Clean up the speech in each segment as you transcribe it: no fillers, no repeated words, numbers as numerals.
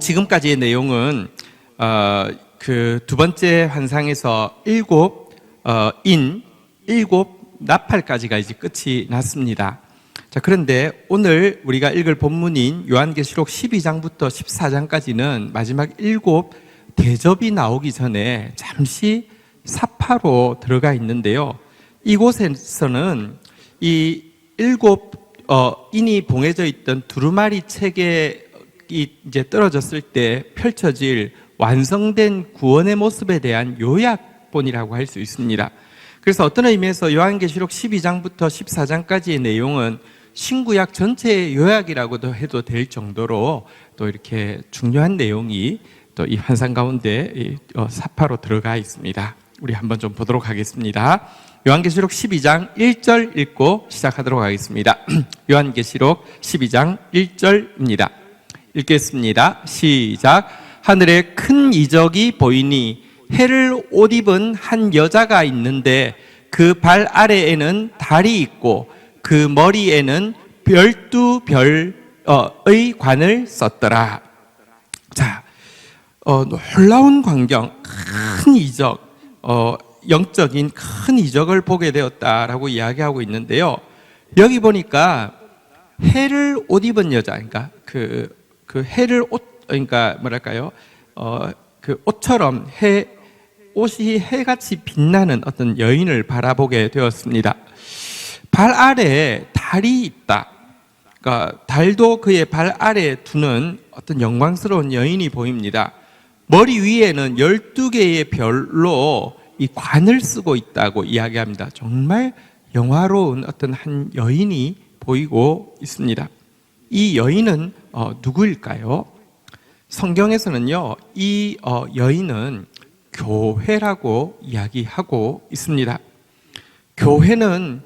지금까지의 내용은 그 두 번째 환상에서 일곱 나팔까지가 이제 끝이 났습니다. 자, 그런데 오늘 우리가 읽을 본문인 요한계시록 12장부터 14장까지는 마지막 일곱 대접이 나오기 전에 잠시 사파로 들어가 있는데요. 이곳에서는 이 일곱 인이 봉해져 있던 두루마리 책이 이제 떨어졌을 때 펼쳐질 완성된 구원의 모습에 대한 요약본이라고 할 수 있습니다. 그래서 어떤 의미에서 요한계시록 12장부터 14장까지의 내용은 신구약 전체의 요약이라고도 해도 될 정도로 또 이렇게 중요한 내용이 또 이 환상 가운데 사파로 들어가 있습니다. 우리 한번 좀 보도록 하겠습니다. 요한계시록 12장 1절 읽고 시작하도록 하겠습니다. 요한계시록 12장 1절입니다. 읽겠습니다. 시작. 하늘에 큰 이적이 보이니 해를 옷 입은 한 여자가 있는데 그 발 아래에는 달이 있고 그 머리에는 12별의 관을 썼더라. 자, 놀라운 광경, 큰 이적, 영적인 큰 이적을 보게 되었다라고 이야기하고 있는데요. 여기 보니까 해를 옷 입은 여자, 그러니까 그 해를 그러니까 뭐랄까요? 그 옷처럼 옷이 해같이 빛나는 어떤 여인을 바라보게 되었습니다. 발 아래에 달이 있다. 그러니까 달도 그의 발 아래에 두는 어떤 영광스러운 여인이 보입니다. 머리 위에는 12개의 별로 이 관을 쓰고 있다고 이야기합니다. 정말 영화로운 어떤 한 여인이 보이고 있습니다. 이 여인은 누구일까요? 성경에서는요, 이 여인은 교회라고 이야기하고 있습니다. 교회는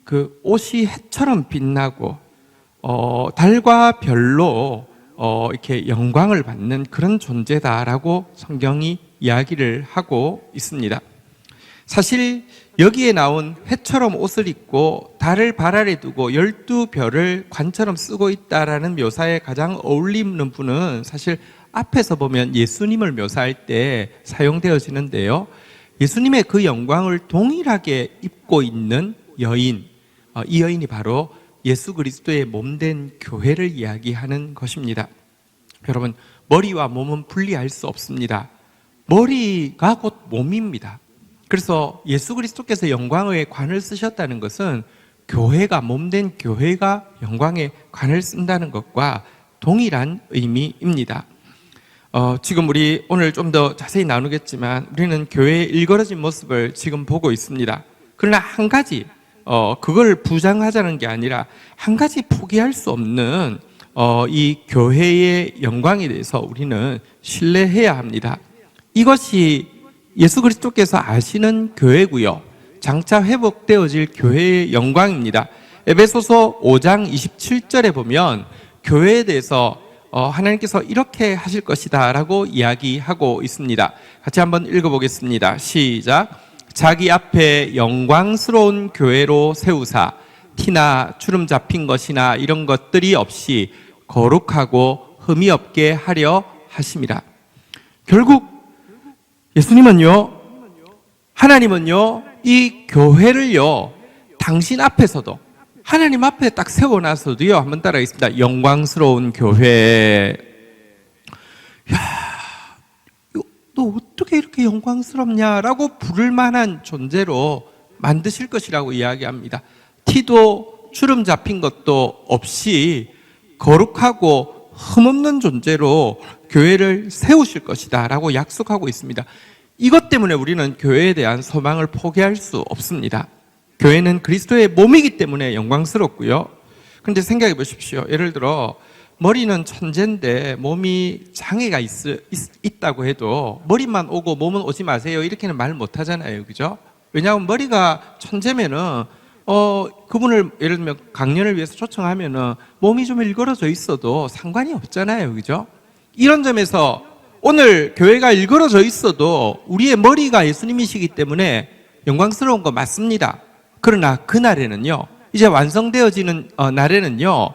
그 옷이 해처럼 빛나고 달과 별로 이렇게 영광을 받는 그런 존재다라고 성경이 이야기를 하고 있습니다. 사실 여기에 나온 해처럼 옷을 입고 달을 발 아래 두고 12별을 관처럼 쓰고 있다라는 묘사에 가장 어울리는 분은 사실 앞에서 보면 예수님을 묘사할 때 사용되어지는데요. 예수님의 그 영광을 동일하게 입고 있는 여인, 이 여인이 바로 예수 그리스도의 몸된 교회를 이야기하는 것입니다. 여러분, 머리와 몸은 분리할 수 없습니다. 머리가 곧 몸입니다. 그래서 예수 그리스도께서 영광의 관을 쓰셨다는 것은 교회가, 몸된 교회가 영광의 관을 쓴다는 것과 동일한 의미입니다. 지금 우리 오늘 좀 더 자세히 나누겠지만 우리는 교회의 일그러진 모습을 지금 보고 있습니다. 그러나 한 가지, 그걸 부정하자는 게 아니라 한 가지 포기할 수 없는 이 교회의 영광에 대해서 우리는 신뢰해야 합니다. 이것이 예수 그리스도께서 아시는 교회고요, 장차 회복되어질 교회의 영광입니다. 에베소서 5장 27절에 보면 교회에 대해서 하나님께서 이렇게 하실 것이다 라고 이야기하고 있습니다. 같이 한번 읽어보겠습니다. 시작. 자기 앞에 영광스러운 교회로 세우사 티나 주름 잡힌 것이나 이런 것들이 없이 거룩하고 흠이 없게 하려 하심이라. 결국 예수님은요, 하나님은요, 이 교회를요, 당신 앞에서도, 하나님 앞에 딱 세워놔서도요, 한번 따라하겠습니다. 영광스러운 교회. 야, 너 어떻게 이렇게 영광스럽냐라고 부를 만한 존재로 만드실 것이라고 이야기합니다. 티도 주름 잡힌 것도 없이 거룩하고 흠없는 존재로 교회를 세우실 것이다 라고 약속하고 있습니다. 이것 때문에 우리는 교회에 대한 소망을 포기할 수 없습니다. 교회는 그리스도의 몸이기 때문에 영광스럽고요. 그런데 생각해 보십시오. 예를 들어 머리는 천재인데 몸이 장애가 있다고 해도 머리만 오고 몸은 오지 마세요 이렇게는 말 못하잖아요. 그죠? 왜냐하면 머리가 천재면은 그분을 예를 들면 강연을 위해서 초청하면은 몸이 좀 일그러져 있어도 상관이 없잖아요. 그죠? 이런 점에서 오늘 교회가 일그러져 있어도 우리의 머리가 예수님이시기 때문에 영광스러운 거 맞습니다. 그러나 그날에는요, 이제 완성되어지는 날에는요,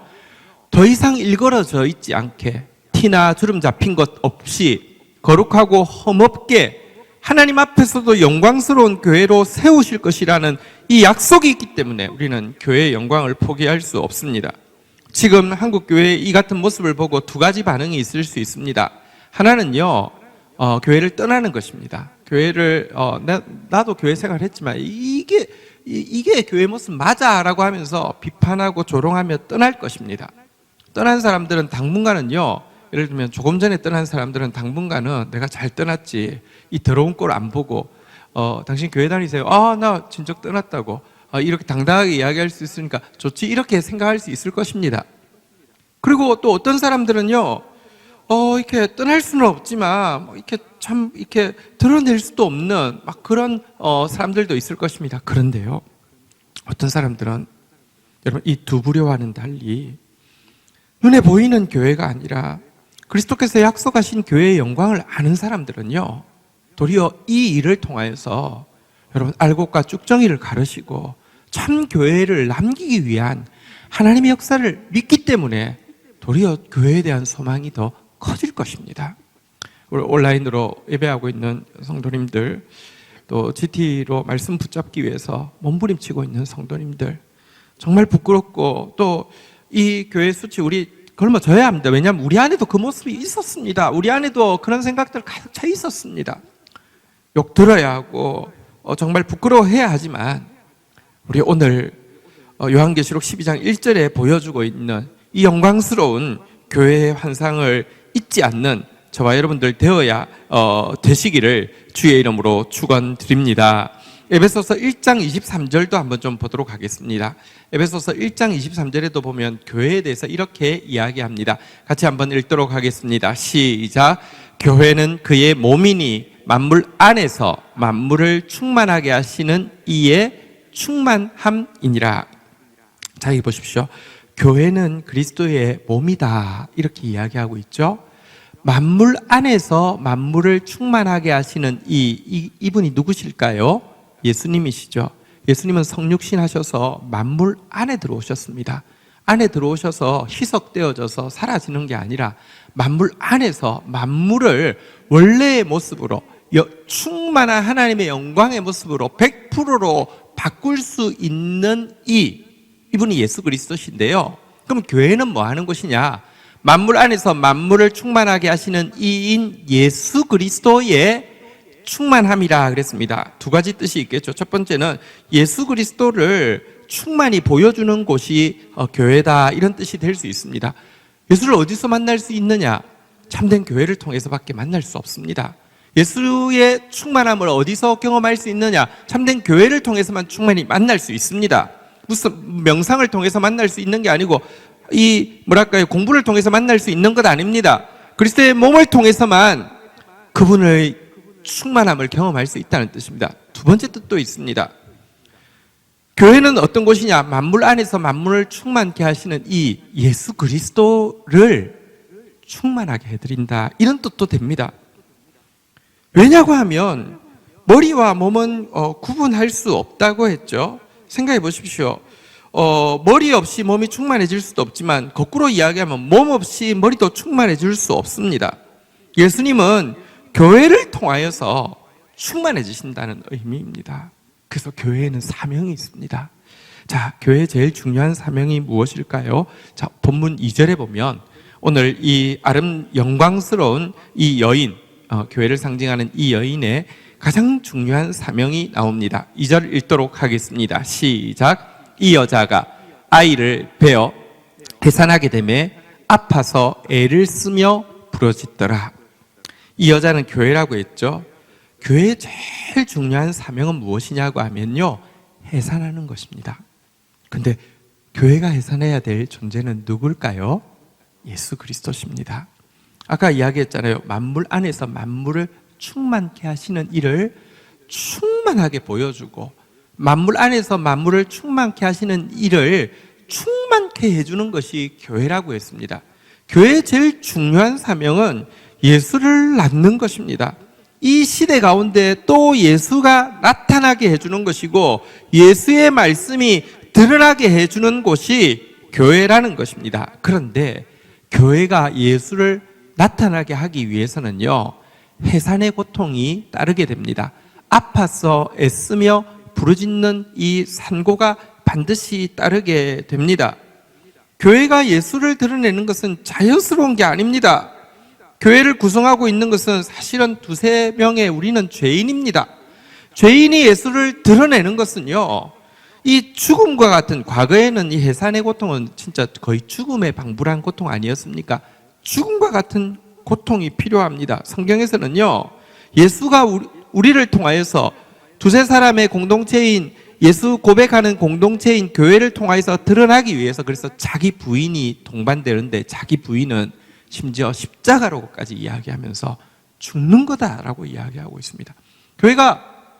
더 이상 일그러져 있지 않게 티나 주름 잡힌 것 없이 거룩하고 흠없게 하나님 앞에서도 영광스러운 교회로 세우실 것이라는 이 약속이 있기 때문에 우리는 교회의 영광을 포기할 수 없습니다. 지금 한국교회의 이 같은 모습을 보고 두 가지 반응이 있을 수 있습니다. 하나는요, 교회를 떠나는 것입니다. 교회를, 나도 교회 생활을 했지만 이게 교회 모습 맞아라고 하면서 비판하고 조롱하며 떠날 것입니다. 떠난 사람들은 당분간은요, 예를 들면 조금 전에 떠난 사람들은 당분간은 내가 잘 떠났지, 이 더러운 꼴 안 보고 당신 교회 다니세요? 나 진작 떠났다고 이렇게 당당하게 이야기할 수 있으니까 좋지, 이렇게 생각할 수 있을 것입니다. 그리고 또 어떤 사람들은요, 이렇게 떠날 수는 없지만 이렇게 드러낼 수도 없는 막 그런 사람들도 있을 것입니다. 그런데요, 어떤 사람들은 여러분 이 두 부류와는 달리 눈에 보이는 교회가 아니라 그리스도께서 약속하신 교회의 영광을 아는 사람들은요, 도리어 이 일을 통하여서 여러분 알곡과 쭉정이를 가르시고 참 교회를 남기기 위한 하나님의 역사를 믿기 때문에 도리어 교회에 대한 소망이 더 커질 것입니다. 우리 온라인으로 예배하고 있는 성도님들, 또 GT로 말씀 붙잡기 위해서 몸부림치고 있는 성도님들, 정말 부끄럽고 또 이 교회 수치 우리 걸머져야 합니다. 왜냐하면 우리 안에도 그 모습이 있었습니다. 우리 안에도 그런 생각들 가득 차 있었습니다. 욕 들어야 하고 정말 부끄러워해야 하지만 우리 오늘 요한계시록 12장 1절에 보여주고 있는 이 영광스러운 교회의 환상을 잊지 않는 저와 여러분들 되시기를 주의 이름으로 축원드립니다. 에베소서 1장 23절도 한번 좀 보도록 하겠습니다. 에베소서 1장 23절에도 보면 교회에 대해서 이렇게 이야기합니다. 같이 한번 읽도록 하겠습니다. 시작. 교회는 그의 몸이니 만물 안에서 만물을 충만하게 하시는 이의 충만함이니라. 자, 여기 보십시오. 교회는 그리스도의 몸이다, 이렇게 이야기하고 있죠. 만물 안에서 만물을 충만하게 하시는 이분이 누구실까요? 예수님이시죠. 예수님은 성육신 하셔서 만물 안에 들어오셨습니다. 안에 들어오셔서 희석되어져서 사라지는 게 아니라 만물 안에서 만물을 원래의 모습으로, 충만한 하나님의 영광의 모습으로 100%로 바꿀 수 있는 이분이 예수 그리스도신데요. 그럼 교회는 뭐 하는 곳이냐? 만물 안에서 만물을 충만하게 하시는 이인 예수 그리스도의 충만함이라 그랬습니다. 두 가지 뜻이 있겠죠. 첫 번째는 예수 그리스도를 충만히 보여주는 곳이 교회다, 이런 뜻이 될 수 있습니다. 예수를 어디서 만날 수 있느냐? 참된 교회를 통해서밖에 만날 수 없습니다. 예수의 충만함을 어디서 경험할 수 있느냐? 참된 교회를 통해서만 충만히 만날 수 있습니다. 무슨 명상을 통해서 만날 수 있는 게 아니고 공부를 통해서 만날 수 있는 것 아닙니다. 그리스도의 몸을 통해서만 그분의 충만함을 경험할 수 있다는 뜻입니다. 두 번째 뜻도 있습니다. 교회는 어떤 곳이냐? 만물 안에서 만물을 충만케 하시는 이 예수 그리스도를 충만하게 해드린다, 이런 뜻도 됩니다. 왜냐고 하면 머리와 몸은 구분할 수 없다고 했죠. 생각해 보십시오. 머리 없이 몸이 충만해질 수도 없지만 거꾸로 이야기하면 몸 없이 머리도 충만해질 수 없습니다. 예수님은 교회를 통하여서 충만해지신다는 의미입니다. 그래서 교회에는 사명이 있습니다. 자, 교회의 제일 중요한 사명이 무엇일까요? 자, 본문 2절에 보면 오늘 이 영광스러운 이 여인, 교회를 상징하는 이 여인의 가장 중요한 사명이 나옵니다. 2절 읽도록 하겠습니다. 시작. 이 여자가 아이를 베어 해산하게 되매 아파서 애를 쓰며 부러지더라. 이 여자는 교회라고 했죠. 교회의 제일 중요한 사명은 무엇이냐고 하면요, 해산하는 것입니다. 근데 교회가 해산해야 될 존재는 누굴까요? 예수 그리스도십니다. 아까 이야기했잖아요. 만물 안에서 만물을 충만케 하시는 일을 충만하게 보여주고, 만물 안에서 만물을 충만케 하시는 일을 충만케 해주는 것이 교회라고 했습니다. 교회의 제일 중요한 사명은 예수를 낳는 것입니다. 이 시대 가운데 또 예수가 나타나게 해주는 것이고 예수의 말씀이 드러나게 해주는 곳이 교회라는 것입니다. 그런데 교회가 예수를 나타나게 하기 위해서는요, 해산의 고통이 따르게 됩니다. 아파서 애쓰며 부르짖는 이 산고가 반드시 따르게 됩니다. 교회가 예수를 드러내는 것은 자연스러운 게 아닙니다. 교회를 구성하고 있는 것은 사실은 두세 명의 우리는 죄인입니다. 죄인이 예수를 드러내는 것은요, 이 죽음과 같은, 과거에는 이 해산의 고통은 진짜 거의 죽음에 방불한 고통 아니었습니까? 죽음과 같은 고통이 필요합니다. 성경에서는요, 예수가 우리를 통하여서 두세 사람의 공동체인, 예수 고백하는 공동체인 교회를 통하여서 드러나기 위해서, 그래서 자기 부인이 동반되는데 자기 부인은 심지어 십자가로까지 이야기하면서 죽는 거다라고 이야기하고 있습니다.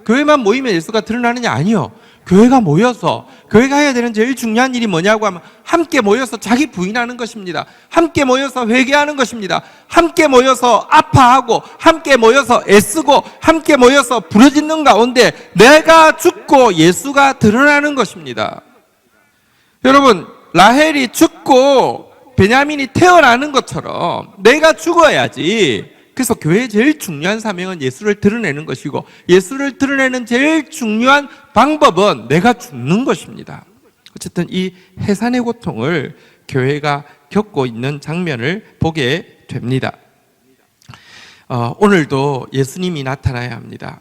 교회만 모이면 예수가 드러나느냐? 아니요. 교회가 모여서, 교회가 해야 되는 제일 중요한 일이 뭐냐고 하면 함께 모여서 자기 부인하는 것입니다. 함께 모여서 회개하는 것입니다. 함께 모여서 아파하고, 함께 모여서 애쓰고, 함께 모여서 부르짖는 가운데 내가 죽고 예수가 드러나는 것입니다. 여러분, 라헬이 죽고 베냐민이 태어나는 것처럼 내가 죽어야지. 그래서 교회의 제일 중요한 사명은 예수를 드러내는 것이고, 예수를 드러내는 제일 중요한 방법은 내가 죽는 것입니다. 어쨌든 이 해산의 고통을 교회가 겪고 있는 장면을 보게 됩니다. 오늘도 예수님이 나타나야 합니다.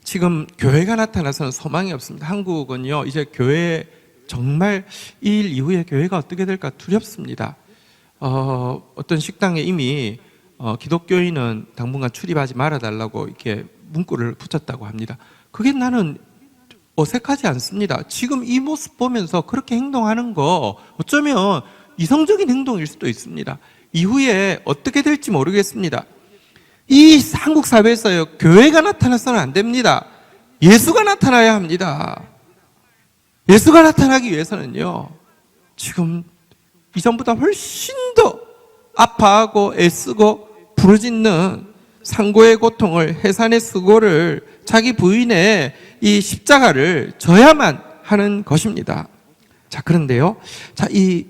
지금 교회가 나타나서는 소망이 없습니다. 한국은요, 이제 교회 정말 이 일 이후에 교회가 어떻게 될까 두렵습니다. 어떤 식당에 이미 기독교인은 당분간 출입하지 말아달라고 이렇게 문구를 붙였다고 합니다. 그게 나는 어색하지 않습니다. 지금 이 모습 보면서 그렇게 행동하는 거 어쩌면 이성적인 행동일 수도 있습니다. 이후에 어떻게 될지 모르겠습니다. 이 한국 사회에서요, 교회가 나타나서는 안 됩니다. 예수가 나타나야 합니다. 예수가 나타나기 위해서는요, 지금 이전보다 훨씬 더 아파하고 애쓰고 부르짖는 상고의 고통을, 해산의 수고를, 자기 부인의 이 십자가를 져야만 하는 것입니다. 자, 그런데요, 자, 이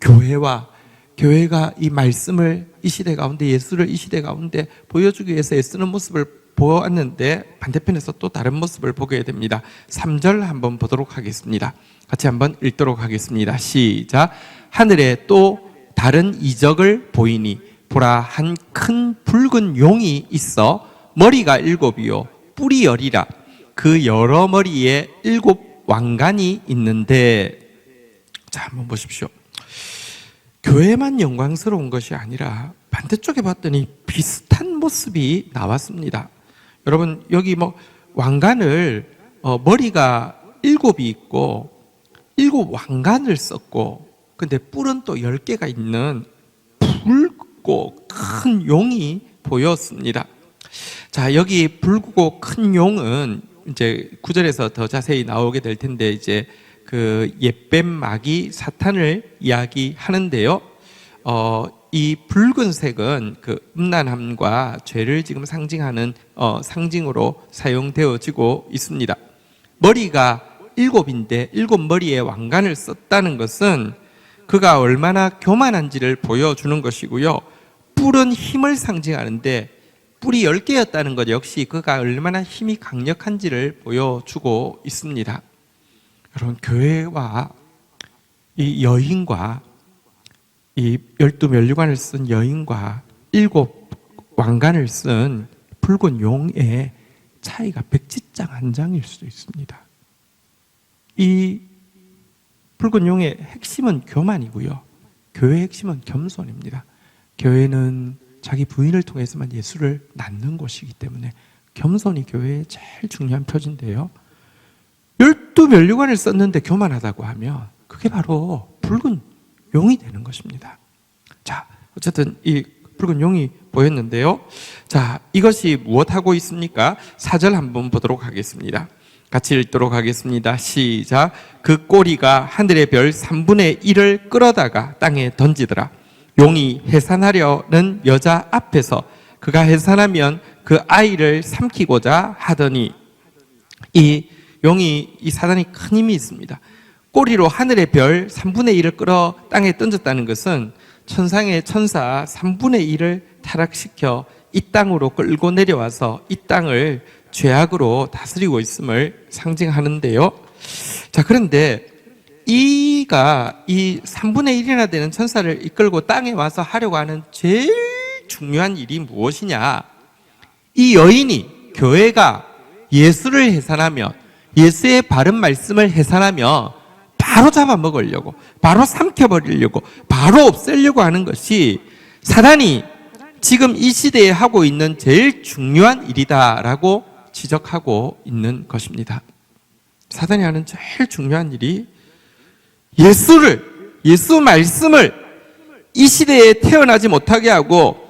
교회가 이 말씀을 이 시대 가운데, 예수를 이 시대 가운데 보여주기 위해서 애쓰는 모습을 보았는데 반대편에서 또 다른 모습을 보게 됩니다. 3절 한번 보도록 하겠습니다. 같이 한번 읽도록 하겠습니다. 시작. 하늘에 또 다른 이적을 보이니 보라, 한 큰 붉은 용이 있어 머리가 7이요 뿔이 10이라. 그 여러 머리에 7 왕관이 있는데. 자, 한번 보십시오. 교회만 영광스러운 것이 아니라 반대쪽에 봤더니 비슷한 모습이 나왔습니다. 여러분, 여기 왕관을 머리가 7이 있고 7 왕관을 썼고, 근데 뿔은 또 10개가 있는 붉고 큰 용이 보였습니다. 자, 여기 붉고 큰 용은 이제 9절에서 더 자세히 나오게 될 텐데, 이제 그 옛뱀 마귀 사탄을 이야기하는데요. 이 붉은색은 그 음란함과 죄를 지금 상징하는 상징으로 사용되어지고 있습니다. 머리가 7인데 7머리에 왕관을 썼다는 것은 그가 얼마나 교만한지를 보여주는 것이고요. 뿔은 힘을 상징하는데 뿔이 10개였다는 것 역시 그가 얼마나 힘이 강력한지를 보여주고 있습니다. 여러분, 교회와 이 여인과 이 12면류관을 쓴 여인과 7 왕관을 쓴 붉은 용의 차이가 백지장 한 장일 수도 있습니다. 이 붉은 용의 핵심은 교만이고요, 교회의 핵심은 겸손입니다. 교회는 자기 부인을 통해서만 예수를 낳는 곳이기 때문에 겸손이 교회의 제일 중요한 표지인데요, 12면류관을 썼는데 교만하다고 하면 그게 바로 붉은 용이 되는 것입니다. 자, 어쨌든 이 붉은 용이 보였는데요. 자, 이것이 무엇하고 있습니까? 4절 한번 보도록 하겠습니다. 같이 읽도록 하겠습니다. 시작. 그 꼬리가 하늘의 별 3분의 1을 끌어다가 땅에 던지더라. 용이 해산하려는 여자 앞에서 그가 해산하면 그 아이를 삼키고자 하더니, 이 용이, 이 사단이 큰 힘이 있습니다. 꼬리로 하늘의 별 3분의 1을 끌어 땅에 던졌다는 것은 천상의 천사 3분의 1을 타락시켜 이 땅으로 끌고 내려와서 이 땅을 죄악으로 다스리고 있음을 상징하는데요. 자, 그런데 이가 이 3분의 1이나 되는 천사를 이끌고 땅에 와서 하려고 하는 제일 중요한 일이 무엇이냐? 이 여인이, 교회가 예수를 해산하며 예수의 바른 말씀을 해산하며 바로 잡아먹으려고, 바로 삼켜버리려고, 바로 없애려고 하는 것이 사단이 지금 이 시대에 하고 있는 제일 중요한 일이다라고 지적하고 있는 것입니다. 사단이 하는 제일 중요한 일이 예수 말씀을 이 시대에 태어나지 못하게 하고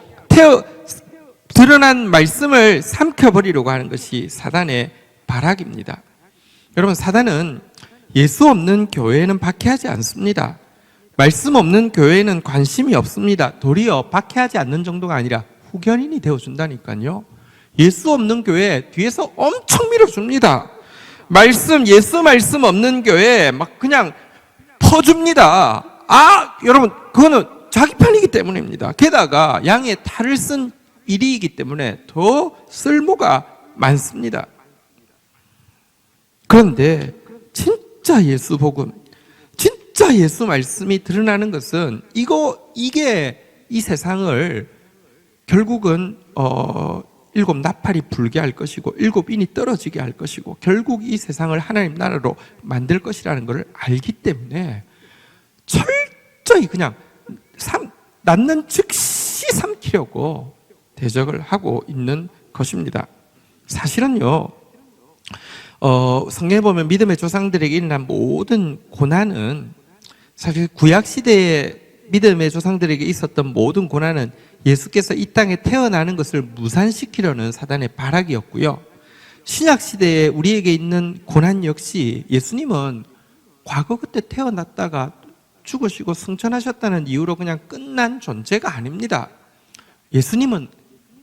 드러난 말씀을 삼켜버리려고 하는 것이 사단의 발악입니다. 여러분, 사단은 예수 없는 교회는 박해하지 않습니다. 말씀 없는 교회는 관심이 없습니다. 도리어 박해하지 않는 정도가 아니라 후견인이 되어준다니까요. 예수 없는 교회 뒤에서 엄청 밀어줍니다. 예수 말씀 없는 교회 막 그냥 퍼줍니다. 여러분, 그거는 자기 편이기 때문입니다. 게다가 양의 탈을 쓴 일이기 때문에 더 쓸모가 많습니다. 그런데 진짜 예수 복음, 진짜 예수 말씀이 드러나는 것은 이게 이 세상을 결국은 7 나팔이 불게 할 것이고 7 인이 떨어지게 할 것이고 결국 이 세상을 하나님 나라로 만들 것이라는 것을 알기 때문에 철저히 그냥 낳는 즉시 삼키려고 대적을 하고 있는 것입니다. 사실은요, 성경에 보면 믿음의 조상들에게 일어난 모든 고난은, 사실 구약시대에 믿음의 조상들에게 있었던 모든 고난은 예수께서 이 땅에 태어나는 것을 무산시키려는 사단의 발악이었고요. 신약시대에 우리에게 있는 고난 역시 예수님은 과거 그때 태어났다가 죽으시고 승천하셨다는 이유로 그냥 끝난 존재가 아닙니다. 예수님은,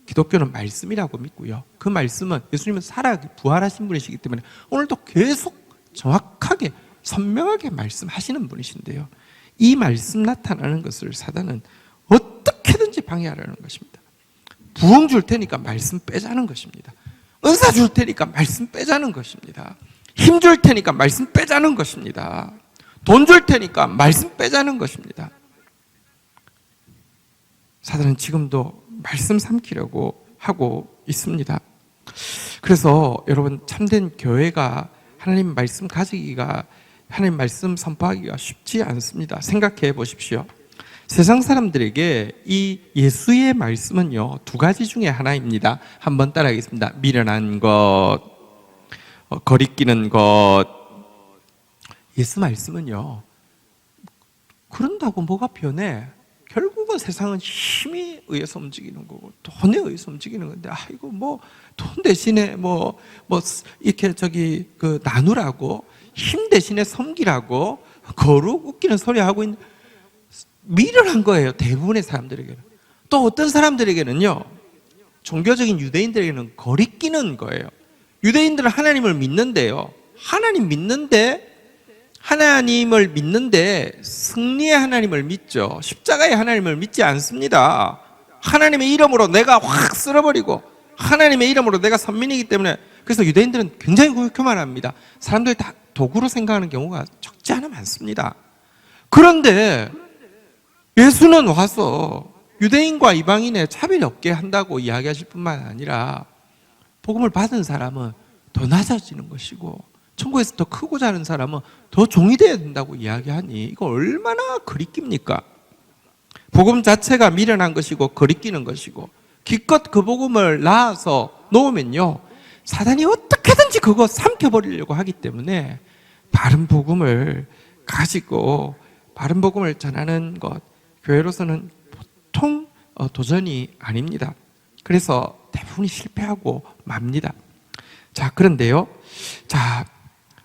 기독교는 말씀이라고 믿고요. 그 말씀은 예수님은 살아 부활하신 분이시기 때문에 오늘도 계속 정확하게 선명하게 말씀하시는 분이신데요. 이 말씀 나타나는 것을 사단은 어떻게든지 방해하려는 것입니다. 부흥 줄 테니까 말씀 빼자는 것입니다. 은사 줄 테니까 말씀 빼자는 것입니다. 힘 줄 테니까 말씀 빼자는 것입니다. 돈 줄 테니까 말씀 빼자는 것입니다. 사단은 지금도 말씀 삼키려고 하고 있습니다. 그래서 여러분, 참된 교회가 하나님 말씀 가지기가, 하나님 말씀 선포하기가 쉽지 않습니다. 생각해 보십시오. 세상 사람들에게 이 예수의 말씀은요, 2가지 중에 하나입니다. 한번 따라하겠습니다. 미련한 것, 거리끼는 것. 예수 말씀은요, 그런다고 뭐가 변해? 결국은 세상은 힘에 의해서 움직이는 거고 돈에 의해서 움직이는 건데, 이거 뭐 돈 대신에 이렇게 나누라고, 힘 대신에 섬기라고 거룩 웃기는 소리 하고 있는, 미련한 거예요. 대부분의 사람들에게는. 또 어떤 사람들에게는요, 종교적인 유대인들에게는 거리끼는 거예요. 유대인들은 하나님을 믿는데요, 하나님을 믿는데 승리의 하나님을 믿죠. 십자가의 하나님을 믿지 않습니다. 하나님의 이름으로 내가 확 쓸어버리고 하나님의 이름으로 내가 선민이기 때문에, 그래서 유대인들은 굉장히 교만합니다. 사람들이 다 도구로 생각하는 경우가 적지 않아 많습니다. 그런데 예수는 와서 유대인과 이방인의 차별이 없게 한다고 이야기하실 뿐만 아니라 복음을 받은 사람은 더 낮아지는 것이고 천국에서 더 크고자 하는 사람은 더 종이 되어야 된다고 이야기하니 이거 얼마나 거리낍니까? 복음 자체가 미련한 것이고 거리끼는 것이고, 기껏 그 복음을 낳아서 놓으면요, 사단이 어떻게든지 그거 삼켜버리려고 하기 때문에 바른 복음을 가지고 바른 복음을 전하는 것, 교회로서는 보통 도전이 아닙니다. 그래서 대부분이 실패하고 맙니다. 그런데요,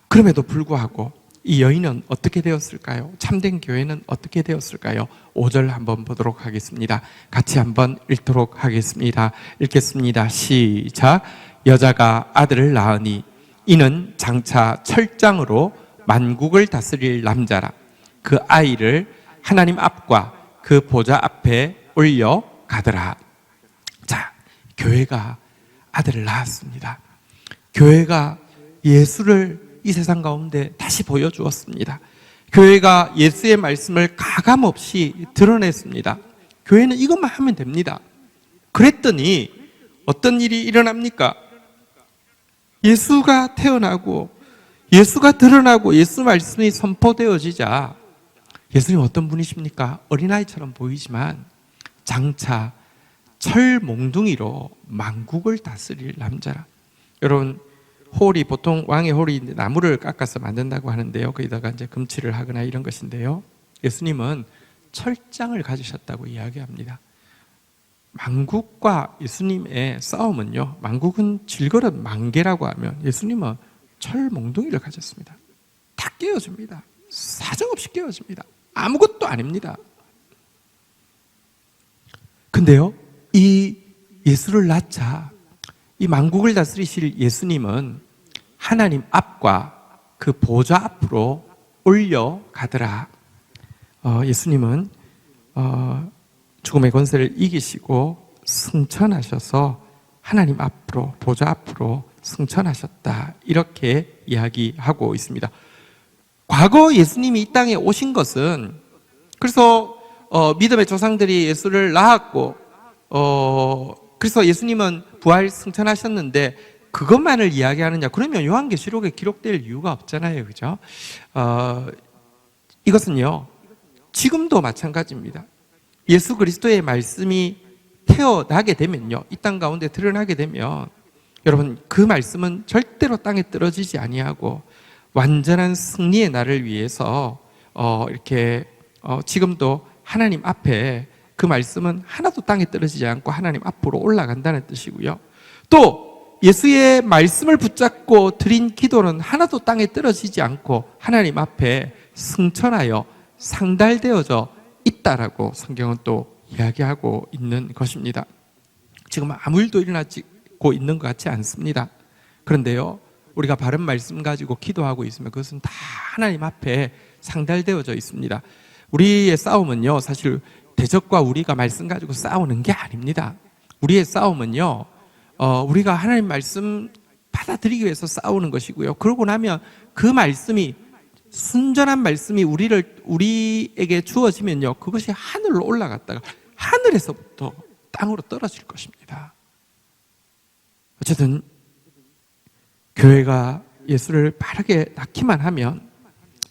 그럼에도 불구하고 이 여인은 어떻게 되었을까요? 참된 교회는 어떻게 되었을까요? 5절 한번 보도록 하겠습니다. 같이 한번 읽도록 하겠습니다. 읽겠습니다. 시작. 여자가 아들을 낳으니 이는 장차 철장으로 만국을 다스릴 남자라. 그 아이를 하나님 앞과 그 보좌 앞에 올려 가더라. 자, 교회가 아들을 낳았습니다. 교회가 예수를 이 세상 가운데 다시 보여주었습니다. 교회가 예수의 말씀을 가감없이 드러냈습니다. 교회는 이것만 하면 됩니다. 그랬더니 어떤 일이 일어납니까? 예수가 태어나고 예수가 드러나고 예수 말씀이 선포되어지자 예수님 어떤 분이십니까? 어린아이처럼 보이지만 장차 철몽둥이로 만국을 다스릴 남자라. 여러분, 홀이 보통 왕의 홀이 나무를 깎아서 만든다고 하는데요. 거기다가 이제 금칠을 하거나 이런 것인데요. 예수님은 철장을 가지셨다고 이야기합니다. 만국과 예수님의 싸움은요, 만국은 질그릇 만개라고 하면 예수님은 철몽둥이를 가졌습니다. 다 깨어집니다. 사정없이 깨어집니다. 아무것도 아닙니다. 근데요, 이 예수를 낳자 이 만국을 다스리실 예수님은 하나님 앞과 그 보좌 앞으로 올려가더라. 예수님은 죽음의 권세를 이기시고 승천하셔서 하나님 앞으로, 보좌 앞으로 승천하셨다. 이렇게 이야기하고 있습니다. 과거 예수님이 이 땅에 오신 것은, 그래서 믿음의 조상들이 예수를 낳았고, 그래서 예수님은 부활 승천하셨는데 그것만을 이야기하느냐? 그러면 요한계시록에 기록될 이유가 없잖아요. 그죠? 이것은요, 지금도 마찬가지입니다. 예수 그리스도의 말씀이 태어나게 되면요, 이 땅 가운데 드러나게 되면 여러분, 그 말씀은 절대로 땅에 떨어지지 아니하고 완전한 승리의 날을 위해서 이렇게 지금도 하나님 앞에 그 말씀은 하나도 땅에 떨어지지 않고 하나님 앞으로 올라간다는 뜻이고요. 또 예수의 말씀을 붙잡고 드린 기도는 하나도 땅에 떨어지지 않고 하나님 앞에 승천하여 상달되어져 있다라고 성경은 또 이야기하고 있는 것입니다. 지금 아무 일도 일어나고 있는 것 같지 않습니다. 그런데요, 우리가 바른 말씀 가지고 기도하고 있으면 그것은 다 하나님 앞에 상달되어져 있습니다. 우리의 싸움은요, 사실 대적과 우리가 말씀 가지고 싸우는 게 아닙니다. 우리의 싸움은요, 우리가 하나님 말씀 받아들이기 위해서 싸우는 것이고요. 그러고 나면 그 말씀이, 순전한 말씀이 우리에게 주어지면요, 그것이 하늘로 올라갔다가 하늘에서부터 땅으로 떨어질 것입니다. 어쨌든 교회가 예수를 바르게 낳기만 하면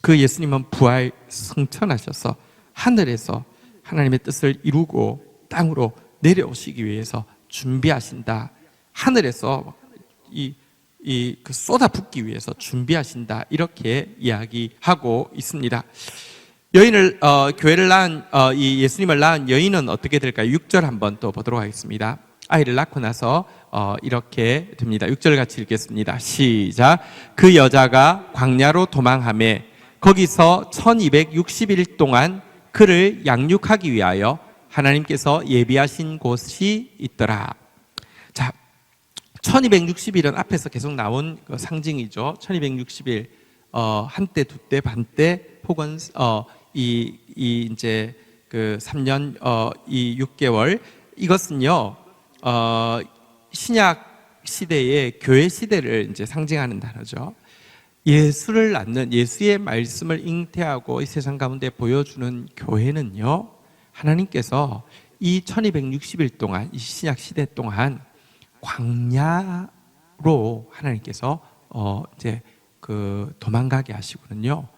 그 예수님은 부활 승천하셔서 하늘에서 하나님의 뜻을 이루고 땅으로 내려오시기 위해서 준비하신다. 하늘에서 그 쏟아붓기 위해서 준비하신다. 이렇게 이야기하고 있습니다. 교회를 낳은, 이 예수님을 낳은 여인은 어떻게 될까요? 6절 한번 또 보도록 하겠습니다. 아이를 낳고 나서 이렇게 됩니다. 6절 같이 읽겠습니다. 시작. 그 여자가 광야로 도망하매 거기서 1260일 동안 그를 양육하기 위하여 하나님께서 예비하신 곳이 있더라. 자, 1260일은 앞에서 계속 나온 상징이죠. 1260일, 한때, 두때, 반때, 혹은 이제 그 3년, 이 6개월. 이것은요, 신약 시대의 교회 시대를 이제 상징하는 단어죠. 예수를 낳는, 예수의 말씀을 잉태하고 이 세상 가운데 보여주는 교회는요, 하나님께서 이 1260일 동안, 이 신약 시대 동안 광야로 하나님께서 이제 그 도망가게 하시거든요.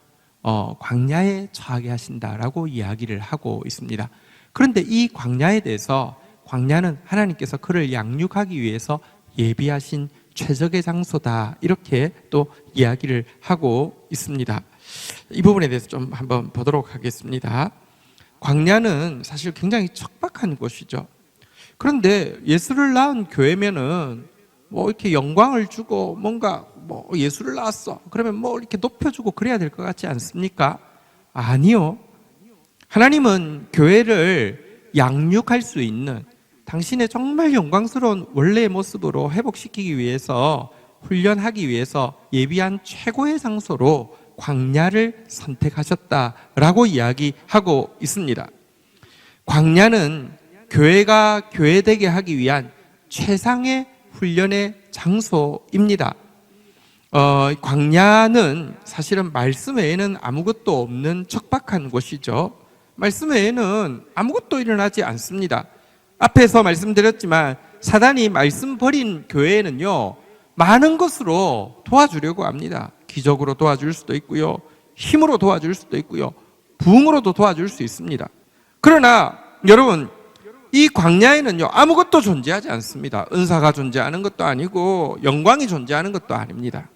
광야에 처하게 하신다라고 이야기를 하고 있습니다. 그런데 이 광야에 대해서, 광야는 하나님께서 그를 양육하기 위해서 예비하신 최적의 장소다, 이렇게 또 이야기를 하고 있습니다. 이 부분에 대해서 좀 한번 보도록 하겠습니다. 광야는 사실 굉장히 척박한 곳이죠. 그런데 예수를 낳은 교회면은 뭐 이렇게 영광을 주고 뭔가 뭐 예수를 낳았어 그러면 뭐 이렇게 높여주고 그래야 될 것 같지 않습니까? 아니요. 하나님은 교회를 양육할 수 있는, 당신의 정말 영광스러운 원래의 모습으로 회복시키기 위해서, 훈련하기 위해서 예비한 최고의 장소로 광야를 선택하셨다라고 이야기하고 있습니다. 광야는 교회가 교회되게 하기 위한 최상의 훈련의 장소입니다. 광야는 사실은 말씀 외에는 아무것도 없는 척박한 곳이죠. 말씀 외에는 아무것도 일어나지 않습니다. 앞에서 말씀드렸지만 사단이 말씀 버린 교회에는요, 많은 것으로 도와주려고 합니다. 기적으로 도와줄 수도 있고요, 힘으로 도와줄 수도 있고요, 부흥으로도 도와줄 수 있습니다. 그러나 여러분, 이 광야에는요, 아무것도 존재하지 않습니다. 은사가 존재하는 것도 아니고 영광이 존재하는 것도 아닙니다.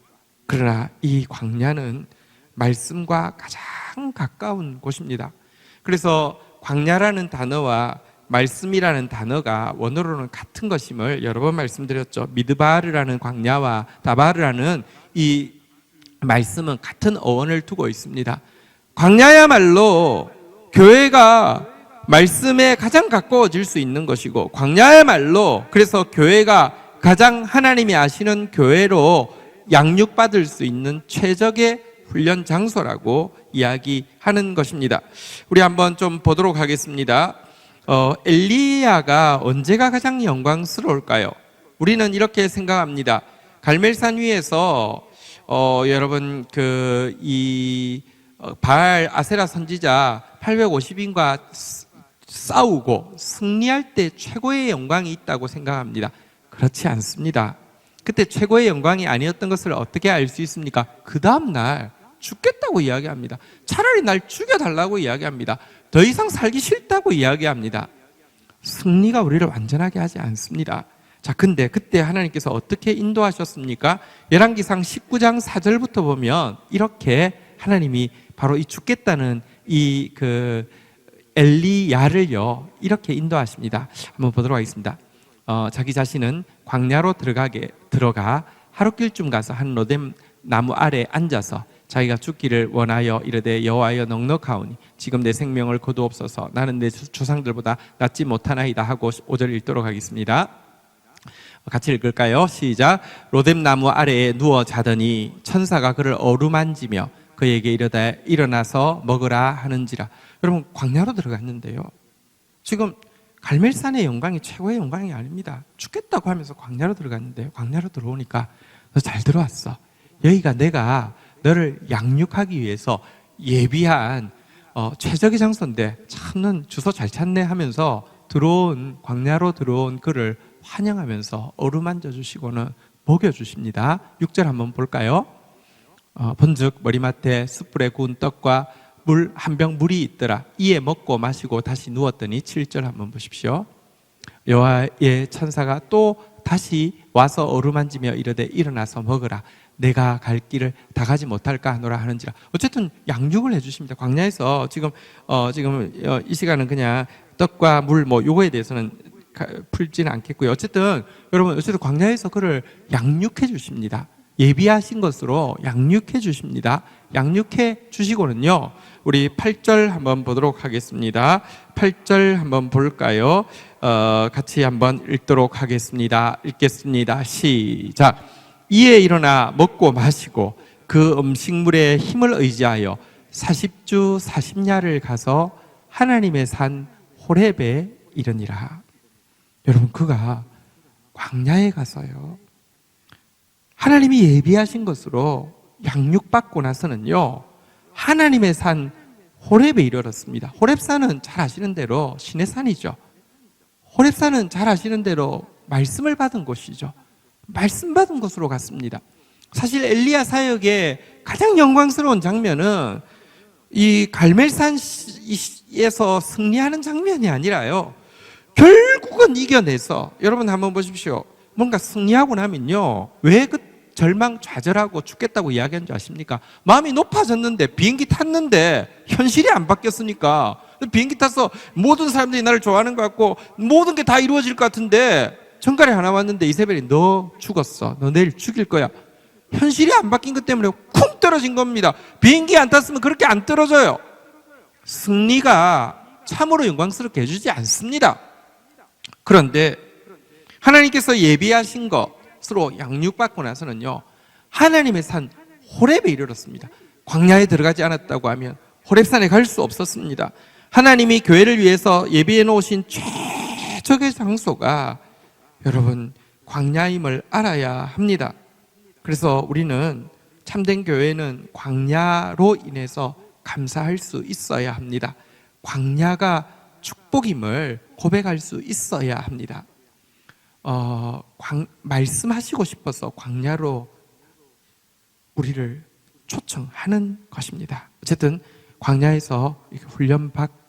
그러나 이 광야는 말씀과 가장 가까운 곳입니다. 그래서 광야라는 단어와 말씀이라는 단어가 원어로는 같은 것임을 여러 번 말씀드렸죠. 미드바르라는 광야와 다바르라는 이 말씀은 같은 어원을 두고 있습니다. 광야야말로 교회가 말씀에 가장 가까워질 수 있는 것이고, 광야야말로 그래서 교회가 가장 하나님이 아시는 교회로 양육받을 수 있는 최적의 훈련 장소라고 이야기하는 것입니다. 우리 한번 좀 보도록 하겠습니다. 엘리야가 언제가 가장 영광스러울까요? 우리는 이렇게 생각합니다. 갈멜산 위에서 여러분 바알 아세라 선지자 850인과 싸우고 승리할 때 최고의 영광이 있다고 생각합니다. 그렇지 않습니다. 그때 최고의 영광이 아니었던 것을 어떻게 알 수 있습니까? 그 다음날 죽겠다고 이야기합니다. 차라리 날 죽여달라고 이야기합니다. 더 이상 살기 싫다고 이야기합니다. 승리가 우리를 완전하게 하지 않습니다. 자, 근데 그때 하나님께서 어떻게 인도하셨습니까? 열왕기상 19장 4절부터 보면 이렇게 하나님이 바로 이 죽겠다는 엘리야를요, 이렇게 인도하십니다. 한번 보도록 하겠습니다. 자기 자신은 광야로 들어가 하룻길쯤 가서 한 로뎀 나무 아래 앉아서 자기가 죽기를 원하여 이르되 여호와여 넉넉하오니 지금 내 생명을 거두옵소서. 나는 내 조상들보다 낫지 못하나이다 하고 5절 읽도록 하겠습니다. 같이 읽을까요? 시작. 로뎀 나무 아래에 누워 자더니 천사가 그를 어루만지며 그에게 이르되 일어나서 먹으라 하는지라. 여러분, 광야로 들어갔는데요, 지금 갈멜산의 영광이 최고의 영광이 아닙니다. 죽겠다고 하면서 광야로 들어갔는데요, 광야로 들어오니까 너 잘 들어왔어. 여기가 내가 너를 양육하기 위해서 예비한 최적의 장소인데 참 넌 주소 잘 찾네 하면서 광야로 들어온 그를 환영하면서 어루만져 주시고는 먹여주십니다. 6절 한번 볼까요? 본즉 머리맡에 숯불에 구운 떡과 물 한 병 물이 있더라. 이에 먹고 마시고 다시 누웠더니 7절 한번 보십시오. 여호와의 천사가 또 다시 와서 어루만지며 이르되 일어나서 먹으라. 내가 갈 길을 다 가지 못할까 하노라 하는지라. 어쨌든 양육을 해주십니다. 광야에서 지금 이 시간은 그냥 떡과 물 요거에 대해서는 풀지는 않겠고요. 어쨌든 여러분, 광야에서 그를 양육해 주십니다. 예비하신 것으로 양육해 주십니다. 양육해 주시고는요, 우리 8절 한번 보도록 하겠습니다. 8절 한번 볼까요? 같이 한번 읽도록 하겠습니다. 읽겠습니다. 시작. 이에 일어나 먹고 마시고 그 음식물의 힘을 의지하여 40주 40야를 가서 하나님의 산 호렙에 이르니라. 여러분, 그가 광야에 가서요, 하나님이 예비하신 것으로 양육받고 나서는요, 하나님의 산 호렙에 이르렀습니다. 호렙산은 잘 아시는 대로 신의 산이죠. 호렙산은 잘 아시는 대로 말씀을 받은 곳이죠. 말씀 받은 곳으로 갔습니다. 사실 엘리야 사역의 가장 영광스러운 장면은 이 갈멜산에서 승리하는 장면이 아니라요, 결국은 이겨내서, 여러분 한번 보십시오. 뭔가 승리하고 나면요, 왜 그 절망 좌절하고 죽겠다고 이야기한 줄 아십니까? 마음이 높아졌는데, 비행기 탔는데 현실이 안 바뀌었으니까, 비행기 타서 모든 사람들이 나를 좋아하는 것 같고 모든 게 다 이루어질 것 같은데, 전갈에 하나 왔는데 이세벨이 너 죽었어, 너 내일 죽일 거야. 현실이 안 바뀐 것 때문에 쿵 떨어진 겁니다. 비행기 안 탔으면 그렇게 안 떨어져요. 승리가 참으로 영광스럽게 해주지 않습니다. 그런데 하나님께서 예비하신 것으로 양육받고 나서는요, 하나님의 산 호렙에 이르렀습니다. 광야에 들어가지 않았다고 하면 호렙산에 갈 수 없었습니다. 하나님이 교회를 위해서 예비해 놓으신 최적의 장소가 여러분 광야임을 알아야 합니다. 그래서 우리는 참된 교회는 광야로 인해서 감사할 수 있어야 합니다. 광야가 축복임을 고백할 수 있어야 합니다. 말씀하시고 싶어서 광야로 우리를 초청하는 것입니다. 어쨌든 광야에서 이렇게 훈련받고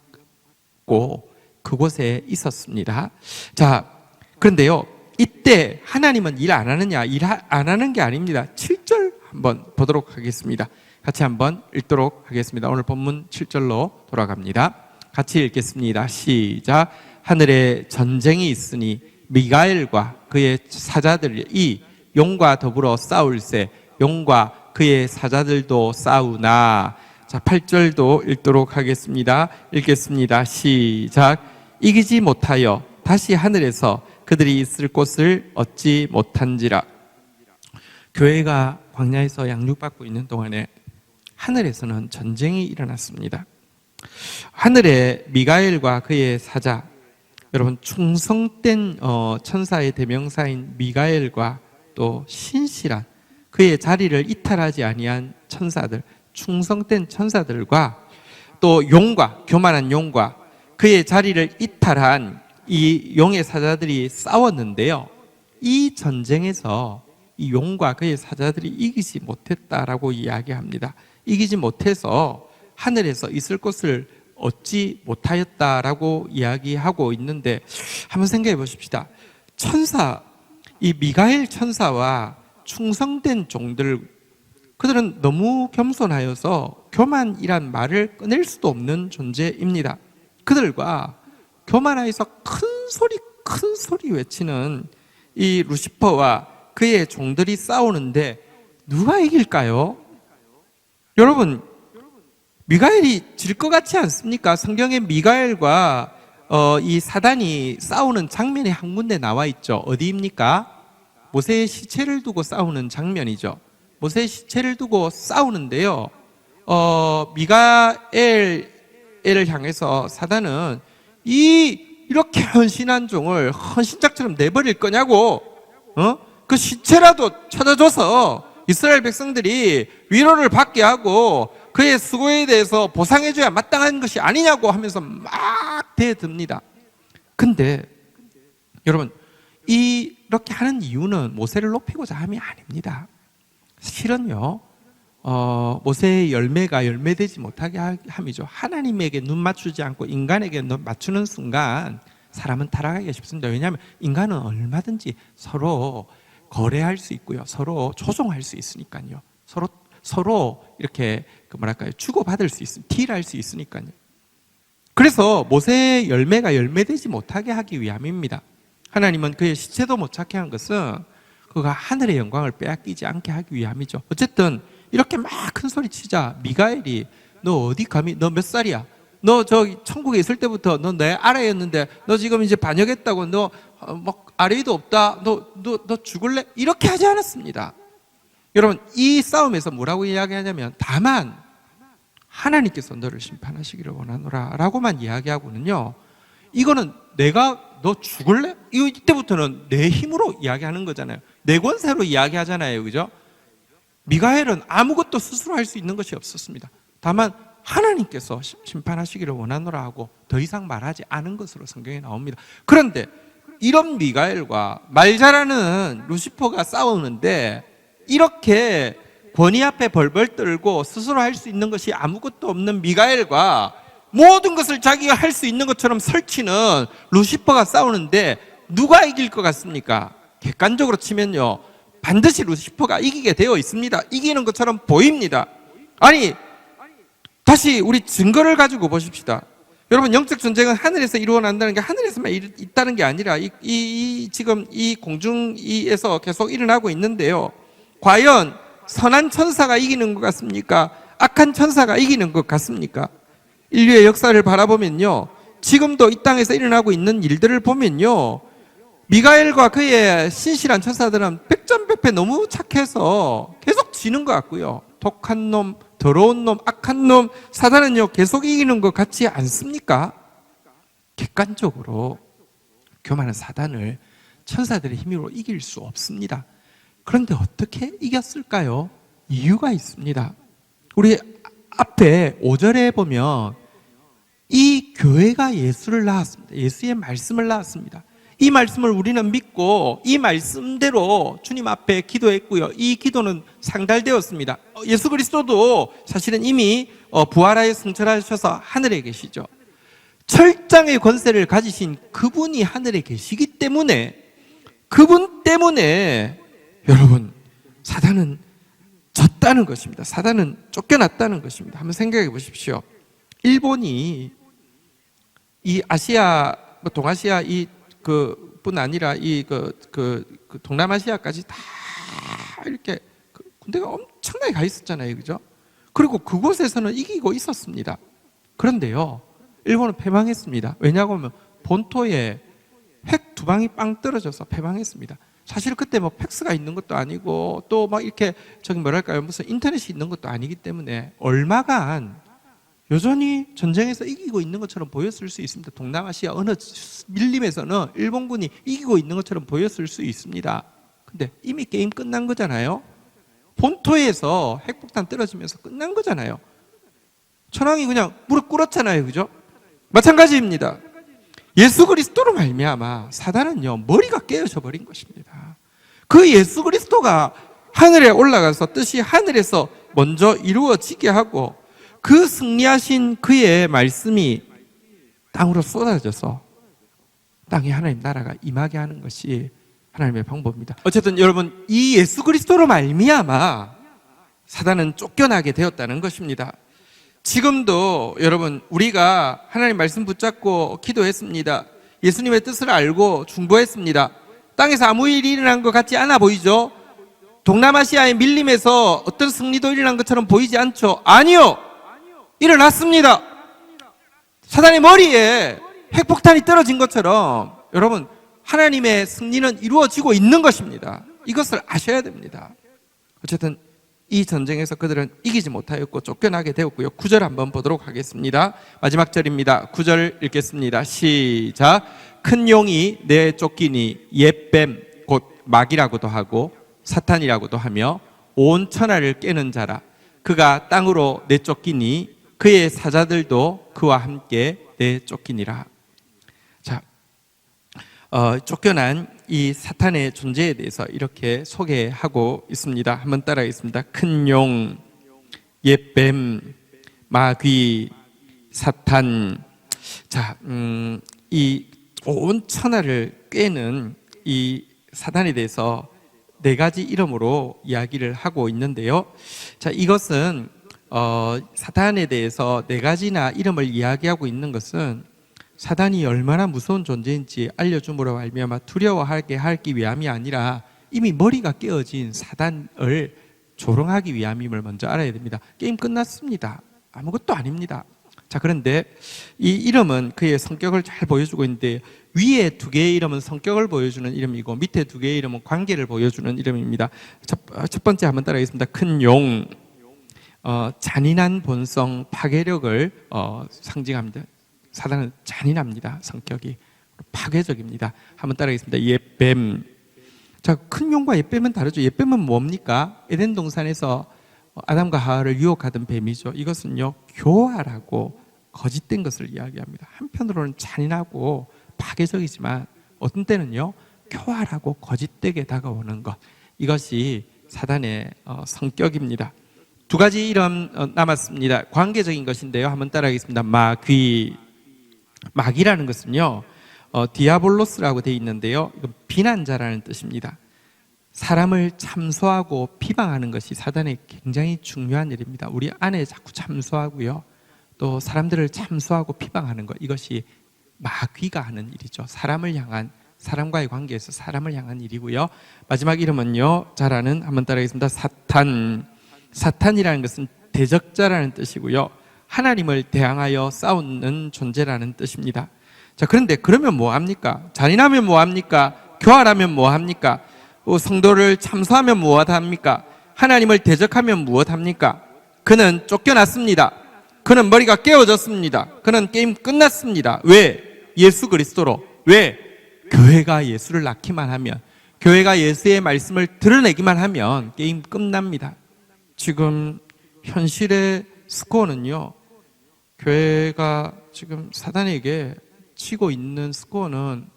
그곳에 있었습니다. 자, 그런데요, 이때 하나님은 일 안 하느냐? 일 안 하는 게 아닙니다. 7절 한번 보도록 하겠습니다. 같이 한번 읽도록 하겠습니다. 오늘 본문 7절로 돌아갑니다. 같이 읽겠습니다. 시작. 하늘에 전쟁이 있으니 미가엘과 그의 사자들이 용과 더불어 싸울세 용과 그의 사자들도 싸우나. 자, 8절도 읽도록 하겠습니다. 읽겠습니다. 시작. 이기지 못하여 다시 하늘에서 그들이 있을 곳을 얻지 못한지라. 교회가 광야에서 양육받고 있는 동안에 하늘에서는 전쟁이 일어났습니다. 하늘에 미가엘과 그의 사자, 여러분 충성된 천사의 대명사인 미가엘과 또 신실한 그의 자리를 이탈하지 아니한 천사들, 충성된 천사들과 또 용과 교만한 용과 그의 자리를 이탈한 이 용의 사자들이 싸웠는데요, 이 전쟁에서 이 용과 그의 사자들이 이기지 못했다라고 이야기합니다. 이기지 못해서 하늘에서 있을 곳을 얻지 못하였다라고 이야기하고 있는데, 한번 생각해 보십시다. 천사, 이 미가엘 천사와 충성된 종들, 그들은 너무 겸손하여서 교만이란 말을 꺼낼 수도 없는 존재입니다. 그들과 교만하여서 큰 소리 외치는 이 루시퍼와 그의 종들이 싸우는데 누가 이길까요? 여러분, 미가엘이 질 것 같지 않습니까? 성경에 미가엘과 이 사단이 싸우는 장면이 한 군데 나와 있죠. 어디입니까? 모세의 시체를 두고 싸우는 장면이죠. 모세의 시체를 두고 싸우는데요, 미가엘을 향해서 사단은 이렇게 헌신한 종을 헌신짝처럼 내버릴 거냐고, 그 시체라도 찾아줘서 이스라엘 백성들이 위로를 받게 하고 그의 수고에 대해서 보상해줘야 마땅한 것이 아니냐고 하면서 막 대듭니다. 근데 여러분, 이렇게 하는 이유는 모세를 높이고자 함이 아닙니다. 실은요, 모세의 열매가 열매되지 못하게 함이죠. 하나님에게 눈 맞추지 않고 인간에게 눈 맞추는 순간 사람은 타락하기가 쉽습니다. 왜냐하면 인간은 얼마든지 서로 거래할 수 있고요, 서로 조종할 수 있으니까요, 서로 이렇게 주고받을 수 있으면 딜할 수 있으니까요. 그래서 모세의 열매가 열매되지 못하게 하기 위함입니다. 하나님은 그의 시체도 못 찾게 한 것은 그가 하늘의 영광을 빼앗기지 않게 하기 위함이죠. 어쨌든 이렇게 막 큰 소리 치자 미가엘이, 너 어디 감히, 너 몇 살이야? 너 저기 천국에 있을 때부터 너 내 아래였는데 너 지금 이제 반역했다고, 너 뭐 아래도 없다, 너 죽을래? 이렇게 하지 않았습니다. 여러분, 이 싸움에서 뭐라고 이야기하냐면 다만 하나님께서 너를 심판하시기를 원하노라 라고만 이야기하고는요, 이거는 내가 너 죽을래? 이때부터는 내 힘으로 이야기하는 거잖아요. 내 권세로 이야기하잖아요. 그죠? 미가엘은 아무것도 스스로 할 수 있는 것이 없었습니다. 다만 하나님께서 심판하시기를 원하노라 하고 더 이상 말하지 않은 것으로 성경에 나옵니다. 그런데 이런 미가엘과 말 잘하는 루시퍼가 싸우는데 이렇게 권위 앞에 벌벌 떨고 스스로 할 수 있는 것이 아무것도 없는 미가엘과 모든 것을 자기가 할 수 있는 것처럼 설치는 루시퍼가 싸우는데 누가 이길 것 같습니까? 객관적으로 치면요, 반드시 루시퍼가 이기게 되어 있습니다. 이기는 것처럼 보입니다. 아니, 다시 우리 증거를 가지고 보십시다. 여러분, 영적 전쟁은 하늘에서 이루어난다는 게 하늘에서만 있다는 게 아니라 지금 이 공중에서 계속 일어나고 있는데요, 과연 선한 천사가 이기는 것 같습니까? 악한 천사가 이기는 것 같습니까? 인류의 역사를 바라보면요, 지금도 이 땅에서 일어나고 있는 일들을 보면요, 미가엘과 그의 신실한 천사들은 백전백패 너무 착해서 계속 지는 것 같고요, 독한 놈, 더러운 놈, 악한 놈, 사단은요 계속 이기는 것 같지 않습니까? 객관적으로 교만한 사단을 천사들의 힘으로 이길 수 없습니다. 그런데 어떻게 이겼을까요? 이유가 있습니다. 우리 앞에 5절에 보면 이 교회가 예수를 낳았습니다. 예수의 말씀을 낳았습니다. 이 말씀을 우리는 믿고 이 말씀대로 주님 앞에 기도했고요. 이 기도는 상달되었습니다. 예수 그리스도도 사실은 이미 부활하여 승천하셔서 하늘에 계시죠. 철장의 권세를 가지신 그분이 하늘에 계시기 때문에, 그분 때문에 여러분 사단은 졌다는 것입니다. 사단은 쫓겨났다는 것입니다. 한번 생각해 보십시오. 일본이 이 아시아, 동아시아 뿐 아니라 동남아시아까지 다 이렇게 군대가 엄청나게 가 있었잖아요, 그죠? 그리고 그곳에서는 이기고 있었습니다. 그런데요, 일본은 패망했습니다. 왜냐하면 본토에 핵 2방이 빵 떨어져서 패망했습니다. 사실 그때 뭐 팩스가 있는 것도 아니고 또 막 이렇게 무슨 인터넷이 있는 것도 아니기 때문에 얼마간 여전히 전쟁에서 이기고 있는 것처럼 보였을 수 있습니다. 동남아시아 어느 밀림에서는 일본군이 이기고 있는 것처럼 보였을 수 있습니다. 근데 이미 게임 끝난 거잖아요. 본토에서 핵폭탄 떨어지면서 끝난 거잖아요. 천황이 그냥 무릎 꿇었잖아요, 그죠? 마찬가지입니다. 예수 그리스도로 말미암아 사단은요 머리가 깨어져 버린 것입니다. 그 예수 그리스도가 하늘에 올라가서 뜻이 하늘에서 먼저 이루어지게 하고 그 승리하신 그의 말씀이 땅으로 쏟아져서 땅에 하나님 나라가 임하게 하는 것이 하나님의 방법입니다. 어쨌든 여러분, 이 예수 그리스도로 말미암아 사단은 쫓겨나게 되었다는 것입니다. 지금도 여러분 우리가 하나님 말씀 붙잡고 기도했습니다. 예수님의 뜻을 알고 중보했습니다. 땅에서 아무 일이 일어난 것 같지 않아 보이죠? 동남아시아의 밀림에서 어떤 승리도 일어난 것처럼 보이지 않죠? 아니요! 일어났습니다. 사단의 머리에 핵폭탄이 떨어진 것처럼 여러분 하나님의 승리는 이루어지고 있는 것입니다. 이것을 아셔야 됩니다. 어쨌든 이 전쟁에서 그들은 이기지 못하였고 쫓겨나게 되었고요. 9절 한번 보도록 하겠습니다. 마지막 절입니다. 9절 읽겠습니다. 시작. 큰 용이 내쫓기니 옛뱀 곧 마귀라고도 하고 사탄이라고도 하며 온 천하를 깨는 자라. 그가 땅으로 내쫓기니 그의 사자들도 그와 함께 내쫓기니라. 자, 쫓겨난 이 사탄의 존재에 대해서 이렇게 소개하고 있습니다. 한번 따라하겠습니다. 큰 용, 옛뱀, 마귀, 사탄. 자, 이 온 천하를 꿰는 이 사탄에 대해서 4가지 이름으로 이야기를 하고 있는데요. 자, 이것은 사탄에 대해서 4가지나 이름을 이야기하고 있는 것은 사단이 얼마나 무서운 존재인지 알려줌으로 말미암아 두려워하게 하기 위함이 아니라 이미 머리가 깨어진 사단을 조롱하기 위함임을 먼저 알아야 됩니다. 게임 끝났습니다. 아무것도 아닙니다. 자, 그런데 이 이름은 그의 성격을 잘 보여주고 있는데 위에 2개의 이름은 성격을 보여주는 이름이고 밑에 2개의 이름은 관계를 보여주는 이름입니다. 첫 번째 한번 따라하겠습니다. 큰 용, 잔인한 본성, 파괴력을 상징합니다. 사단은 잔인합니다. 성격이 파괴적입니다. 한번 따라하겠습니다. 옛뱀. 자, 큰 용과 옛뱀은 다르죠. 옛뱀은 뭡니까? 에덴 동산에서 아담과 하와를 유혹하던 뱀이죠. 이것은요 교활하고 거짓된 것을 이야기합니다. 한편으로는 잔인하고 파괴적이지만 어떤 때는요 교활하고 거짓되게 다가오는 것, 이것이 사단의 성격입니다. 2가지 이름 남았습니다. 관계적인 것인데요, 한번 따라하겠습니다. 마귀. 마귀라는 것은요 디아볼로스라고 되어 있는데요, 이건 비난자라는 뜻입니다. 사람을 참소하고 비방하는 것이 사단의 굉장히 중요한 일입니다. 우리 안에 자꾸 참소하고요, 또 사람들을 참소하고 비방하는 것, 이것이 마귀가 하는 일이죠. 사람을 향한, 사람과의 관계에서 사람을 향한 일이고요. 마지막 이름은요, 잘 아는, 한번 따라하겠습니다. 사탄. 사탄이라는 것은 대적자라는 뜻이고요, 하나님을 대항하여 싸우는 존재라는 뜻입니다. 자, 그런데 그러면 뭐 합니까? 잔인하면 뭐 합니까? 교활하면 뭐 합니까? 성도를 참소하면 무엇 합니까? 하나님을 대적하면 무엇 합니까? 그는 쫓겨났습니다. 그는 머리가 깨어졌습니다. 그는 게임 끝났습니다. 왜? 예수 그리스도로. 왜? 교회가 예수를 낳기만 하면, 교회가 예수의 말씀을 드러내기만 하면 게임 끝납니다. 지금 현실의 스코어는요, 교회가 지금 사단에게 치고 있는 스코어는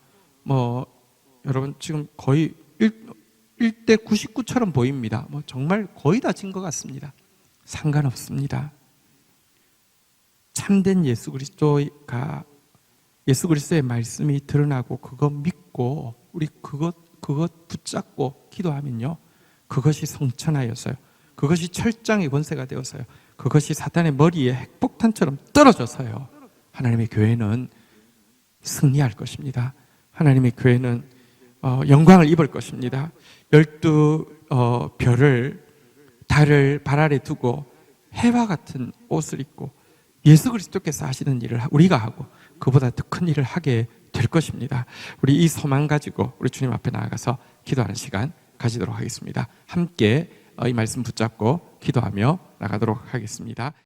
여러분 지금 거의 1대 99처럼 보입니다. 정말 거의 다 진 것 같습니다. 상관없습니다. 참된 예수 그리스도가, 예수 그리스도의 말씀이 드러나고 그것 믿고 우리 그것 붙잡고 기도하면요, 그것이 성천하여서요, 그것이 철장의 권세가 되어서요, 그것이 사탄의 머리에 핵폭탄처럼 떨어져서요, 하나님의 교회는 승리할 것입니다. 하나님의 교회는 영광을 입을 것입니다. 12별을 달을 발 아래 두고 해와 같은 옷을 입고 예수 그리스도께서 하시는 일을 우리가 하고 그보다 더 큰 일을 하게 될 것입니다. 우리 이 소망 가지고 우리 주님 앞에 나아가서 기도하는 시간 가지도록 하겠습니다. 함께 이 말씀 붙잡고 기도하며 나가도록 하겠습니다.